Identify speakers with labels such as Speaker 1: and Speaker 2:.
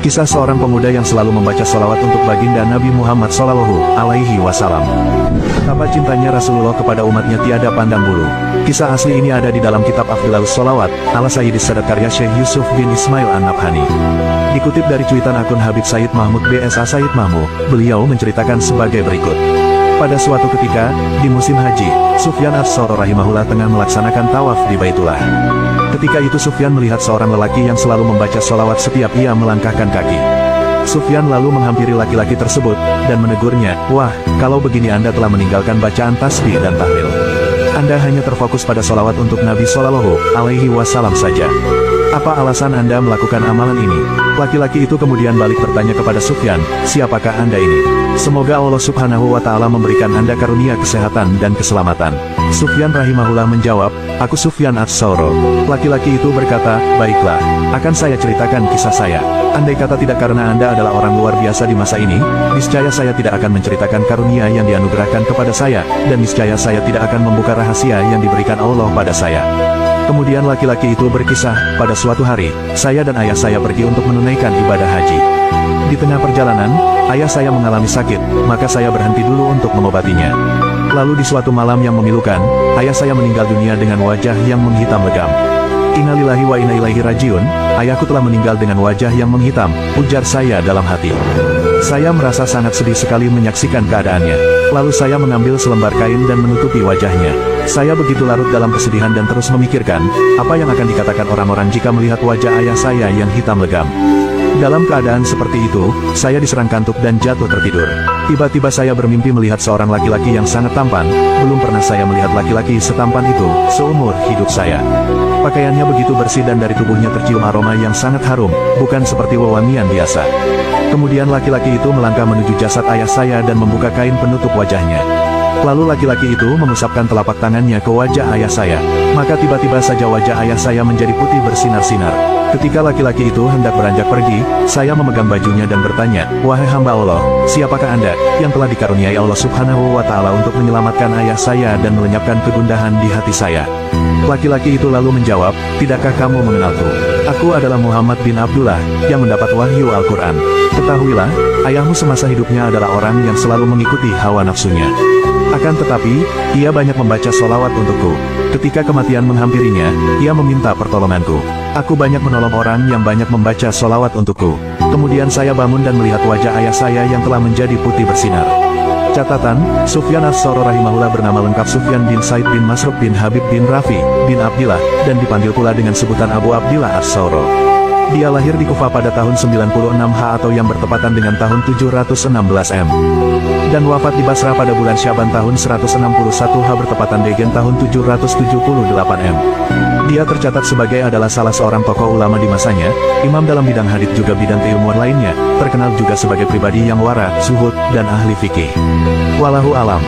Speaker 1: Kisah seorang pemuda yang selalu membaca sholawat untuk baginda Nabi Muhammad SAW. Betapa cintanya Rasulullah kepada umatnya tiada pandang bulu. Kisah asli ini ada di dalam kitab Afdhalus Sholawat, ala Sayyidis Sadat karya Syekh Yusuf bin Ismail An-Nabhani. Dikutip dari cuitan akun Habib Said Mahmud BSA Said Mahmud, beliau menceritakan sebagai berikut. Pada suatu ketika, di musim haji, Sufyan Ats-Tsauri rahimahullah tengah melaksanakan tawaf di Baitullah. Ketika itu Sufyan melihat seorang lelaki yang selalu membaca sholawat setiap ia melangkahkan kaki. Sufyan lalu menghampiri laki-laki tersebut, dan menegurnya, "Wah, kalau begini Anda telah meninggalkan bacaan tasbih dan tahlil. Anda hanya terfokus pada sholawat untuk Nabi SAW saja. Apa alasan Anda melakukan amalan ini?" Laki-laki itu kemudian balik bertanya kepada Sufyan, "Siapakah Anda ini? Semoga Allah Subhanahu wa Ta'ala memberikan Anda karunia kesehatan dan keselamatan." Sufyan rahimahullah menjawab, "Aku Sufyan Ats-Tsauri." Laki-laki itu berkata, "Baiklah, akan saya ceritakan kisah saya. Andai kata tidak karena Anda adalah orang luar biasa di masa ini, niscaya saya tidak akan menceritakan karunia yang dianugerahkan kepada saya, dan niscaya saya tidak akan membuka rahasia yang diberikan Allah pada saya." Kemudian laki-laki itu berkisah, "Pada suatu hari, saya dan ayah saya pergi untuk menunaikan ibadah haji. Di tengah perjalanan, ayah saya mengalami sakit, maka saya berhenti dulu untuk mengobatinya. Lalu di suatu malam yang memilukan, ayah saya meninggal dunia dengan wajah yang menghitam legam. Innalillahi wa inna ilaihi rajiun, ayahku telah meninggal dengan wajah yang menghitam," ujar saya dalam hati. Saya merasa sangat sedih sekali menyaksikan keadaannya. Lalu saya mengambil selembar kain dan menutupi wajahnya. Saya begitu larut dalam kesedihan dan terus memikirkan, apa yang akan dikatakan orang-orang jika melihat wajah ayah saya yang hitam legam. Dalam keadaan seperti itu, saya diserang kantuk dan jatuh tertidur. Tiba-tiba saya bermimpi melihat seorang laki-laki yang sangat tampan. Belum pernah saya melihat laki-laki setampan itu seumur hidup saya. Pakaiannya begitu bersih dan dari tubuhnya tercium aroma yang sangat harum, bukan seperti wewangian biasa. Kemudian laki-laki itu melangkah menuju jasad ayah saya dan membuka kain penutup wajahnya. Lalu laki-laki itu mengusapkan telapak tangannya ke wajah ayah saya. Maka tiba-tiba saja wajah ayah saya menjadi putih bersinar-sinar. Ketika laki-laki itu hendak beranjak pergi, saya memegang bajunya dan bertanya, "Wahai hamba Allah, siapakah Anda yang telah dikaruniai Allah Subhanahu wa Ta'ala untuk menyelamatkan ayah saya dan melenyapkan kegundahan di hati saya?" Laki-laki itu lalu menjawab, "Tidakkah kamu mengenalku? Aku adalah Muhammad bin Abdullah, yang mendapat wahyu Al-Quran. Ketahuilah, ayahmu semasa hidupnya adalah orang yang selalu mengikuti hawa nafsunya. Akan tetapi, ia banyak membaca sholawat untukku. Ketika kematian menghampirinya, ia meminta pertolonganku. Aku banyak menolong orang yang banyak membaca sholawat untukku. Kemudian saya bangun dan melihat wajah ayah saya yang telah menjadi putih bersinar." Catatan, Sufyan Ats-Tsauri rahimahullah bernama lengkap Sufyan bin Said bin Masruq bin Habib bin Rafi bin Abdillah, dan dipanggil pula dengan sebutan Abu Abdillah Ats-Tsauri. Dia lahir di Kufah pada tahun 96 H atau yang bertepatan dengan tahun 716 M. Dan wafat di Basrah pada bulan Syaban tahun 161 H bertepatan dengan tahun 778 M. Dia tercatat sebagai adalah salah seorang tokoh ulama di masanya, imam dalam bidang hadits juga bidang keilmuan lainnya, terkenal juga sebagai pribadi yang wara, zuhud, dan ahli fikih. Wallahu alam.